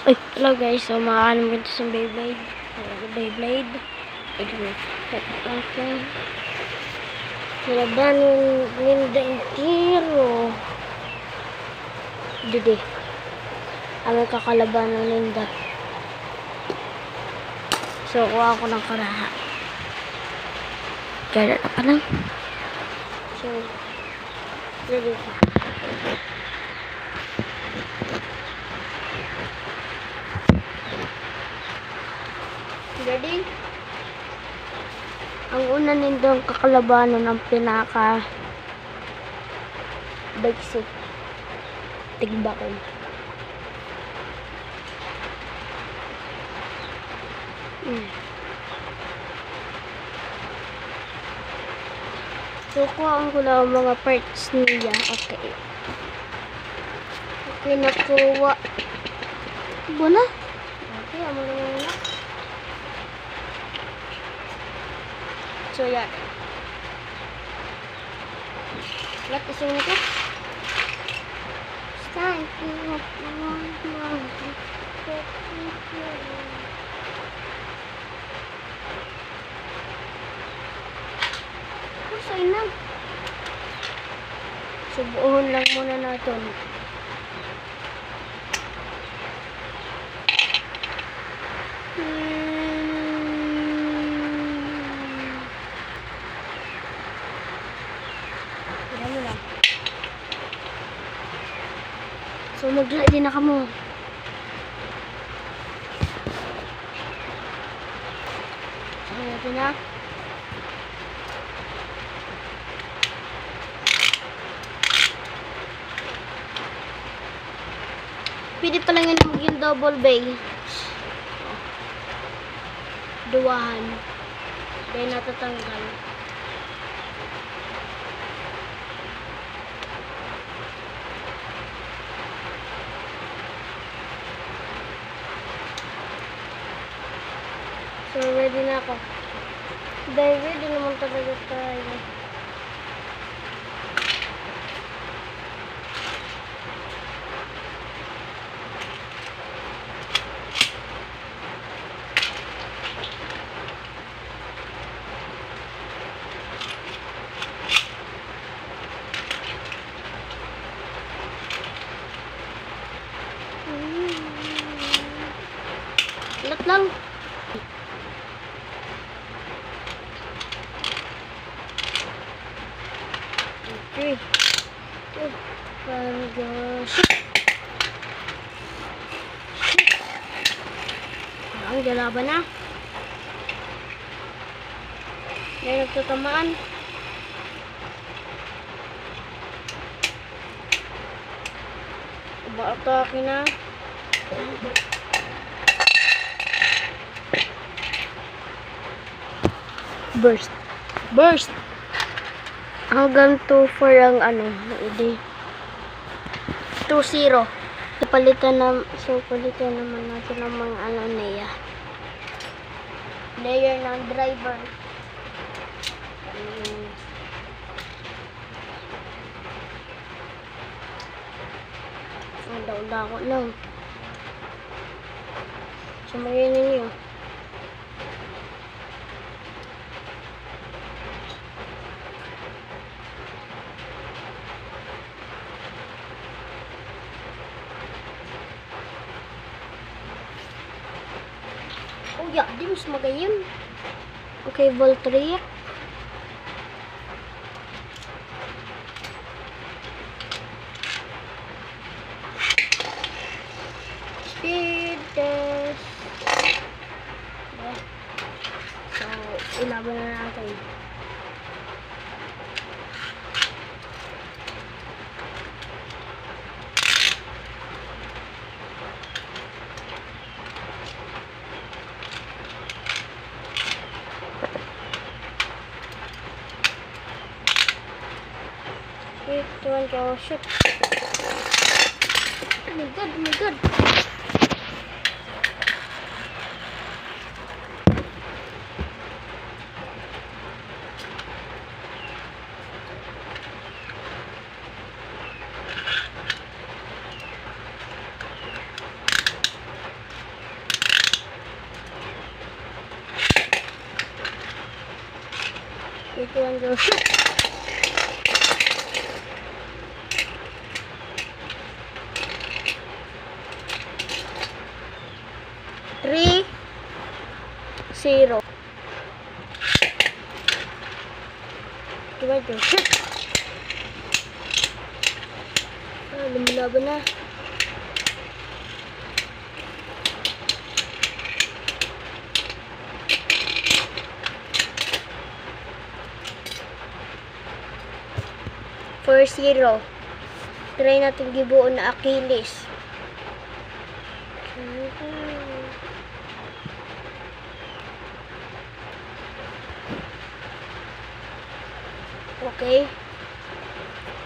Ay, hello guys. So, makakaano mo ito sa Beyblade. Beyblade. Okay. Nilabanin Linda Intiro. Dede. Aming kakalaban ng Linda. So, kuha ako ng karaha. Kaya na pa lang. So, dede pa. Ready? Ang una nito ang kakalabanan ng pinaka bagsik tigbakon. So, kuhaan ko lang ang mga parts niya. Okay. Okay, nakuha. Buna? Okay, amo na muna. So, yan. Lahat kasi nito. Thank you. Kusay na. Subuhon lang muna natin. So, magla din na kamo. So, ito na. Pwede pa lang yun maging double bay. Duwahan. Kaya natatanggal. So, ready na ako. Dahil ready naman talaga tayo. Ulat lang. Okay. Ang galaban na. May nagtatamaan. Ba-atake na. Burst. Burst. Hanggang 2-4 ang ano, hindi. 2-0. Palitan naman natin ng mga ano niya. Layer ng driver. Ang daw-daw lang. Sumayin ninyo. Oh ya, di mas magayon. Okay, Voltria. Speed test. So, ilaban na natin. Ito ang go shoot. Oh my god, oh my god. Okay, 2 and go. Shoot! 3, 0. Diba, go. Shoot! Ah, lumalaban na. For 0. Try natin gibuo na Achilles. Okay.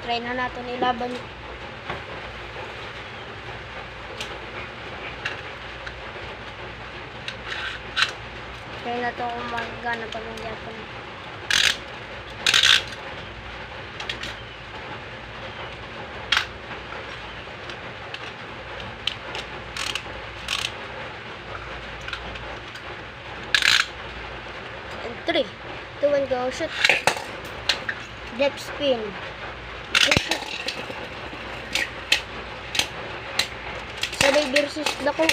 Try na natin ilaban. Try na ito kung magana pag hindi ako. And 3, 2, and go. Shoot. Left spin. Shoot. Sabay versus dako.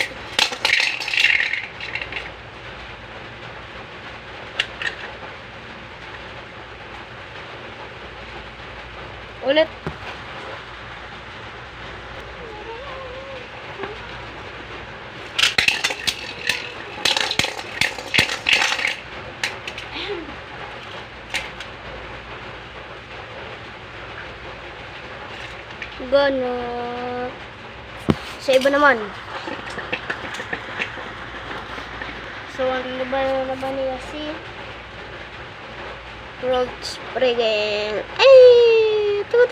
Ulit. Gana. Sa iba naman. So, ang laban niya si Road Spriggan. Ay! Tugo.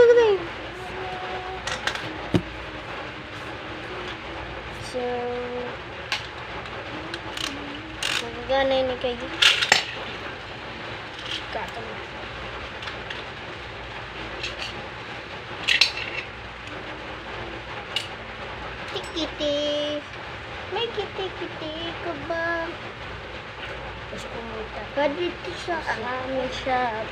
So, gana yun kay Katong. Kiti. May kiti ka ba? Tapos pumunta ka dito sa aming shop.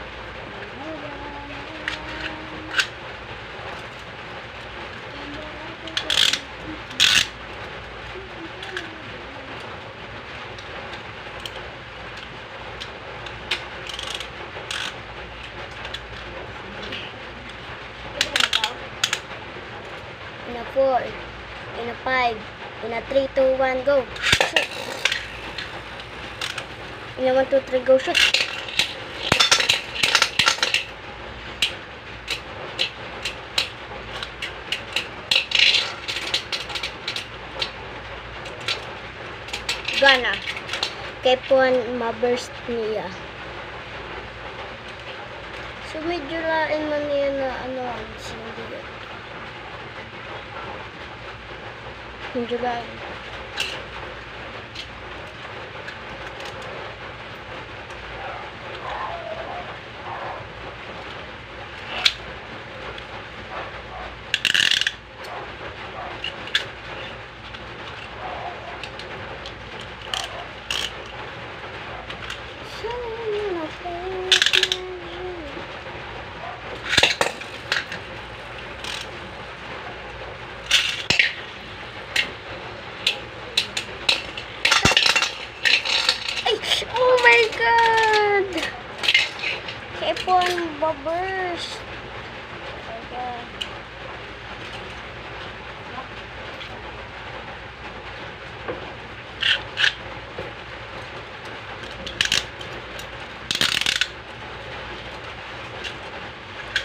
In a 4. In a 5, in a 3, 2, 1, go. Shoot. In a 1, 2, 3, go. Shoot. Gana. Kay puan ma-burst niya. So medyo lain man niya na ano, hindi. In July. Oh my God! Keep on bubbers. Okay.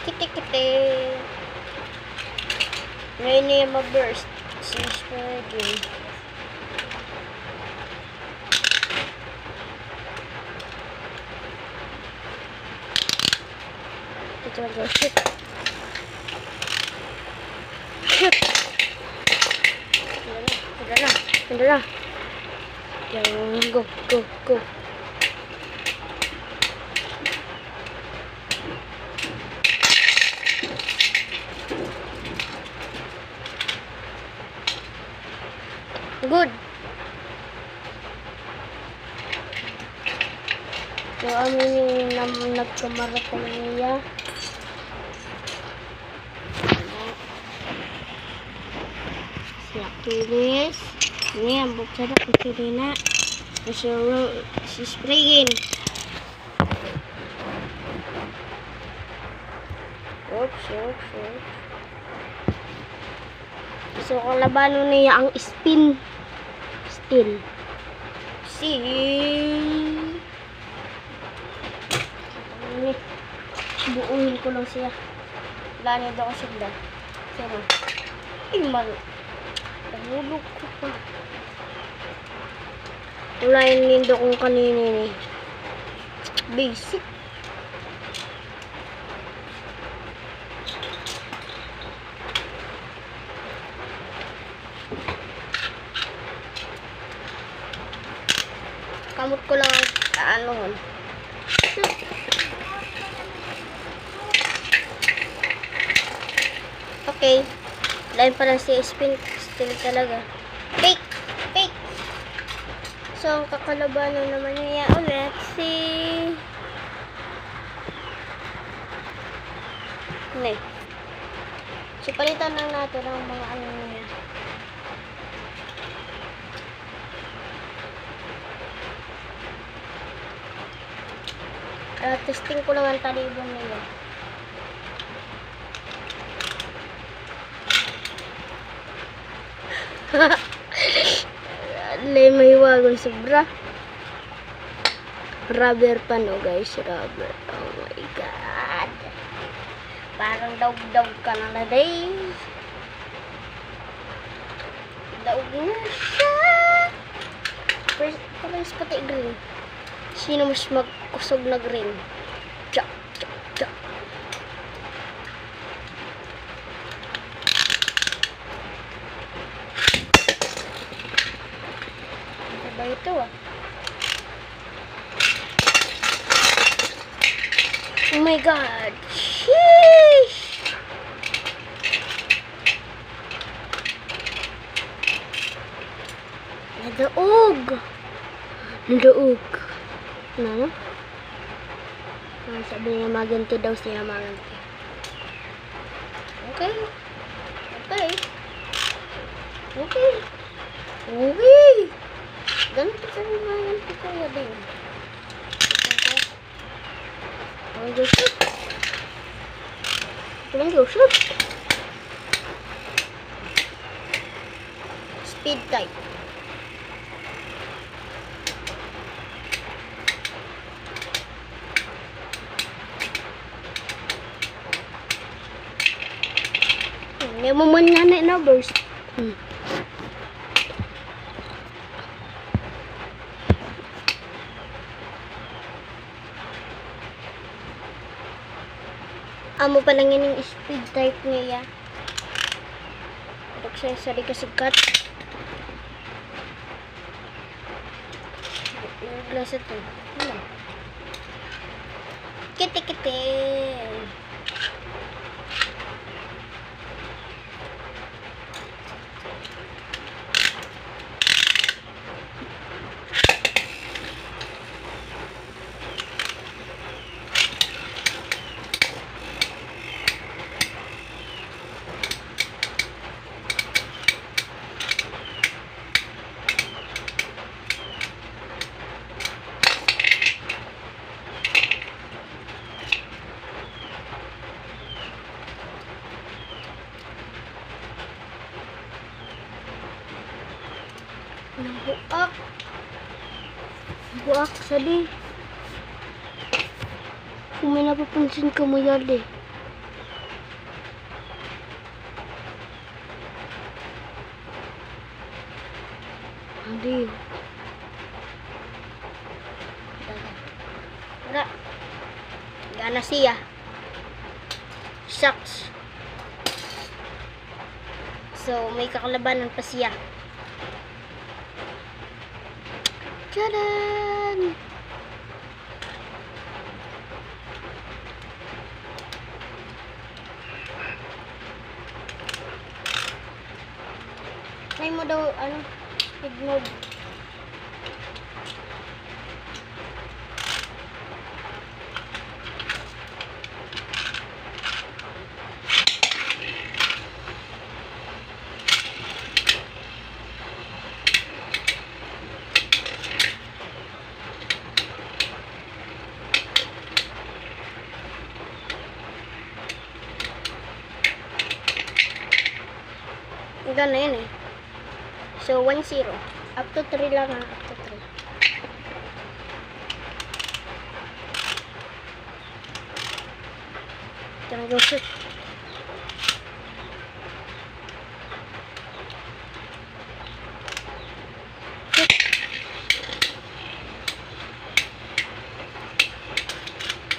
Kiti. Rainy burst. Since we're Go shoot. Pindah. Go. Good. So, amin yung nagkamaratay niya. Si Achilles. Ayan, buksan na kung sili na. Si sprayin. Oops. So, kalabanon niya ang spin. Steel. Buuhin ko lang siya. Lanid ako siya. Sino? Ay, nahulog ko pa. Wala yung nindo kong kanina eh. Basic. Kamot ko lang ang Okay. Lain pa lang si spin. Still talaga. Fake! So, ang kakalabanan naman niya ulit si... So, palitan lang natin ang mga ano niya. Testing ko lang ang talibon nila. May wagon sobra. Rubber pa no guys, rubber. Oh my god. Parang daug-daug ka na day. Daug na siya. First pati green. Sino mas magkusog na green? Chak. Ba ito Oh my god. Sheesh. Nadaog. Ano? Sabi niya maganti daw siya maganti. Okay. Ganito tayo maganti kaya din. Shoot. Speed type. Hindi mo man na burst. Amo pa lang yun yung speed type niya. Ito siya sa kasikat. Glass ito. Kiti. Buak sadi. Kung may napapansin ka mo yali. Hindi. Gana siya. Shucks. So, may kakalabanan pa siya. Tadaan! Try mo daw, head mode. gana yun eh. So, 1-0. Up to 3 lang ha. Up to 3. Ito na yung shoot.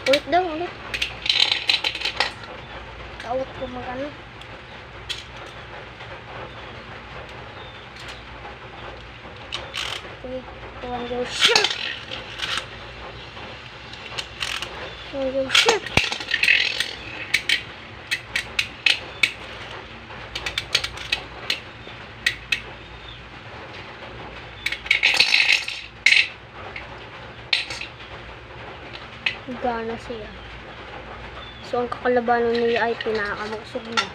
Ulit daw, ulit. Kaawat ko mag-ano. Okay, tuwan yung shoot. Tuwan yung shoot. Gana siya. So, ang kakalabanan niya ay pinakamagsog na.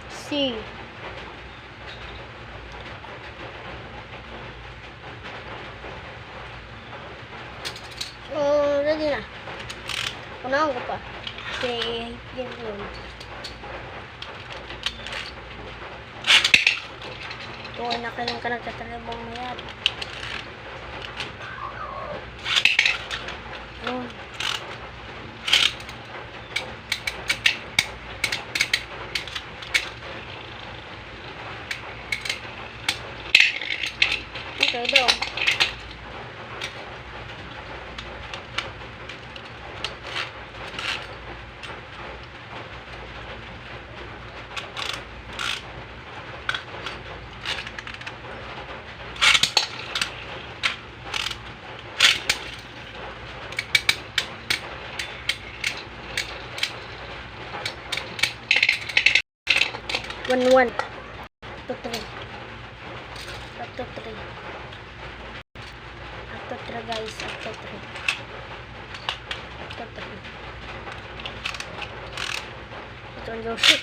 C. So, ready na. Unahan ko pa. Kasi, yun yun. Tuwa na kailang ka nagtatalabang mayat. Oh. Okay daw. One. Up to 3. Up to 3. Up to 3 guys. Up to 3. Up to 3. Ito ang yung shoot.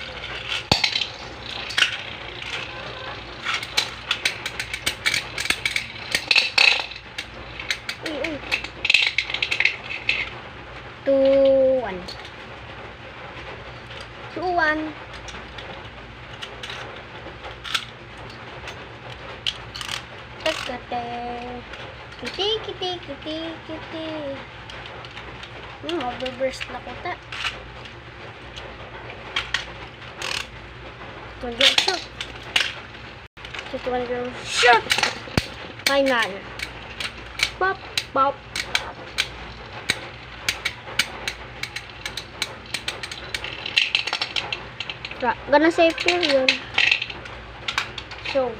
Uy. 2-1. 2-1. Kiti. Overburst na ko ta. Tuwan yung shoot. Final. Pop. Gana sa Hyperion. So,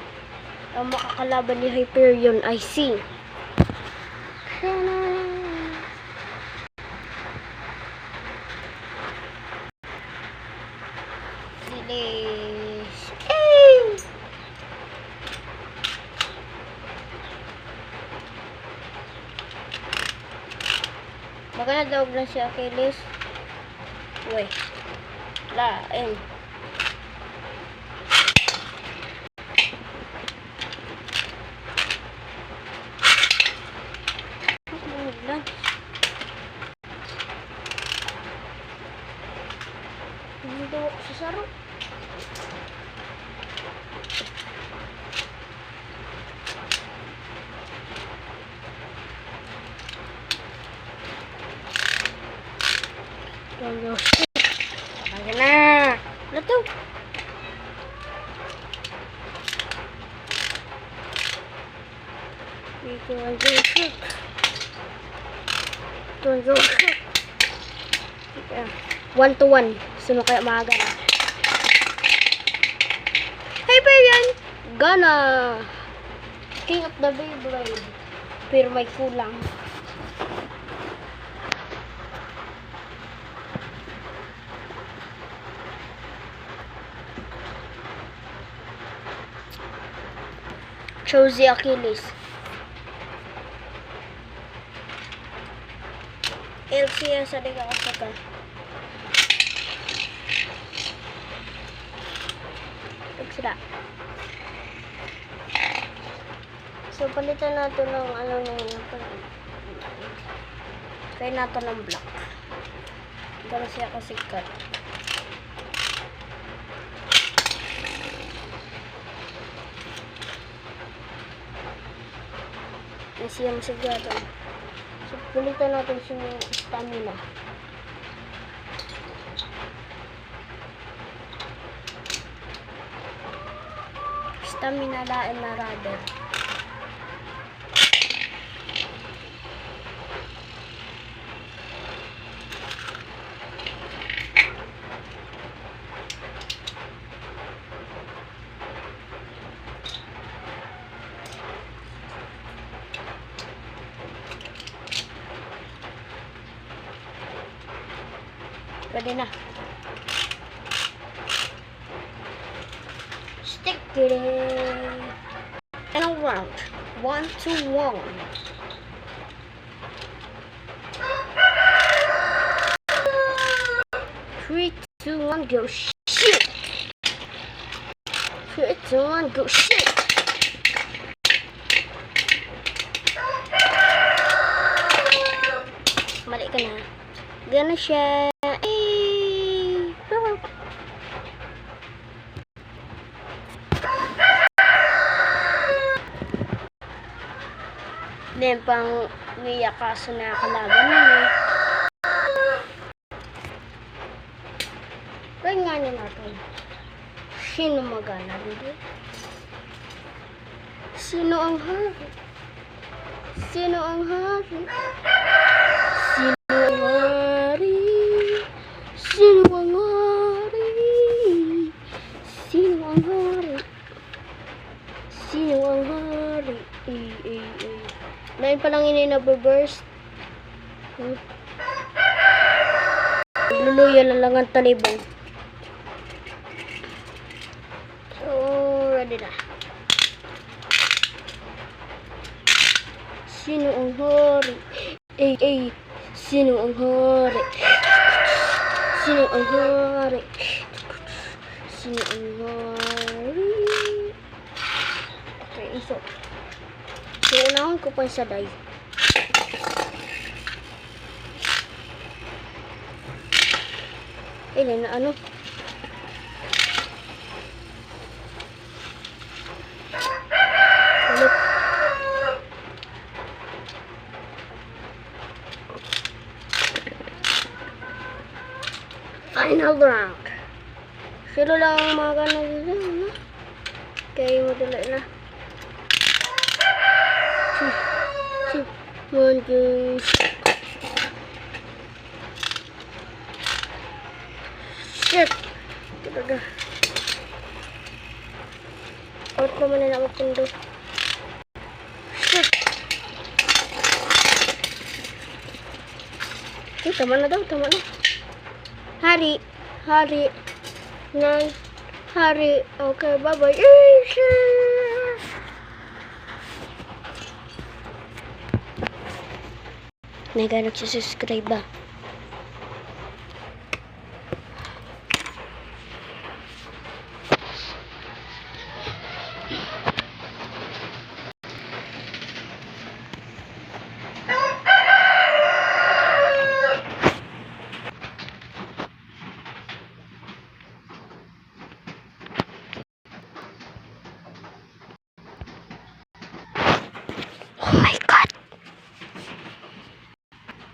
ang makakalaban ni Hyperion ay si Achilles. Baka nadawag lang si Achilles. Uy. Lain. Hindi ako sa saro. Ayan na. Ano to? Ito ang shoot. Ito ang shoot. 1-1. Sino kaya maaga na? Hyperion! Gana! King of the Beyblade. Pero may kulang. Chose si Achilles. LCS sa diga ka. Sila. So, palitan natin ng ano nung kaya natin ng black. Para siya kasikat. Na siya masigatan. So, pulitan natin si stamina. Stamina lain na rather. Pwede na. Stick it and around. 1, 2, 1. Three, two, one, go shoot. 3, 2, 1, go shoot. Mali ka na. Gana siya. Then, pang niyakaso na kalaban nun eh. Kaya nga niya natin. Sino magana dito? Sino ang hari? Sino ang hari? Sino ang hari? Sino ang hari? Sino ang hari? Sino ang hari? Dahil palang ini na-burst. Luluya na lang ang talibong. So, ready na. Sino ang hari? Sino ang hari? Sino ang hari? Sino ang hari? Okay, so. So, unahon ko pa sa day. Ilan na ano? Ulit. Final round. Sino lang ang mga ganun dito, kaya mo dala na. 1, 2. Shit! Talaga. Out naman na mapundo. Shit! Eh, tama na daw, tama na. Hari. Hari. Nan. Hari. Okay, bye-bye. Naghanap sa subscribe ba? Oh my God.